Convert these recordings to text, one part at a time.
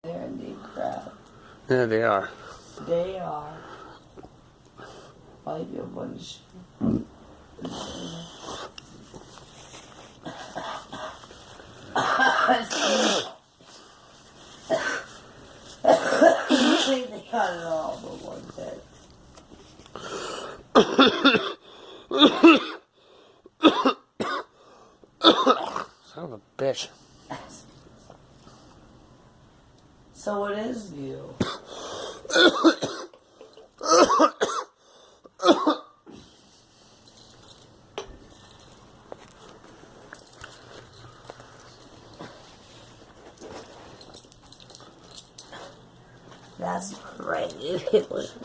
They're indeed crap. Yeah, they are. They are. Might be a bunch. I think they got it all, but one day. Son of a bitch. So what is you? That's right. It was.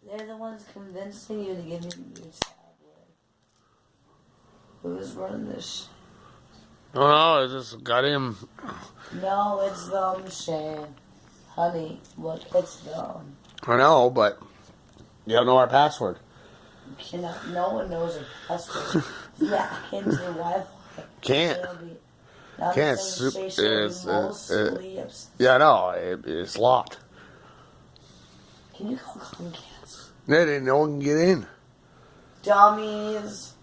They're the ones convincing you to give me the new tablet. Who's running this? Oh no, I just got him. No, it's them, Shane. Honey, look, it's them. I know, but you don't know our password. No one knows our password. Yeah, into the Wi-Fi. Can't. Can't. Mostly Yeah, no, it's locked. Can you call Comcast? No one can get in. Dummies.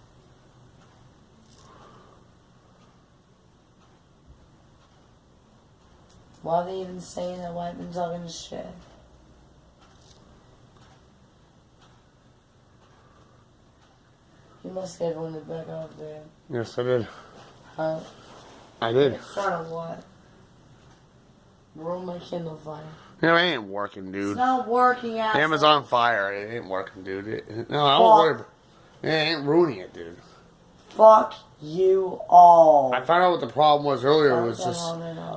Why are they even saying that? Why have been talking shit? You must get everyone to back off there. Yes, I did. Huh? I did. Trying to what? Ruin my Kindle Fire. No, it ain't working, dude. It's not working out. Amazon Fire, it ain't working, dude. No, I don't worry. It ain't ruining it, dude. Fuck you all. I found out what the problem was earlier.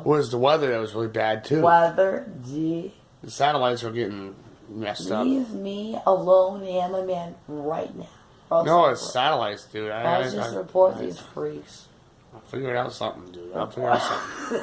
Was the weather that was really bad too. Weather, The satellites were getting messed up. Leave me alone and my man right now. No, it's satellites, dude. I'll just report these freaks. I'll figure out something, dude. I'll figure out something.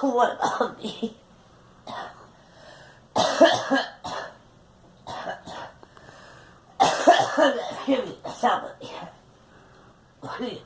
What about me? Give me somebody. What do you...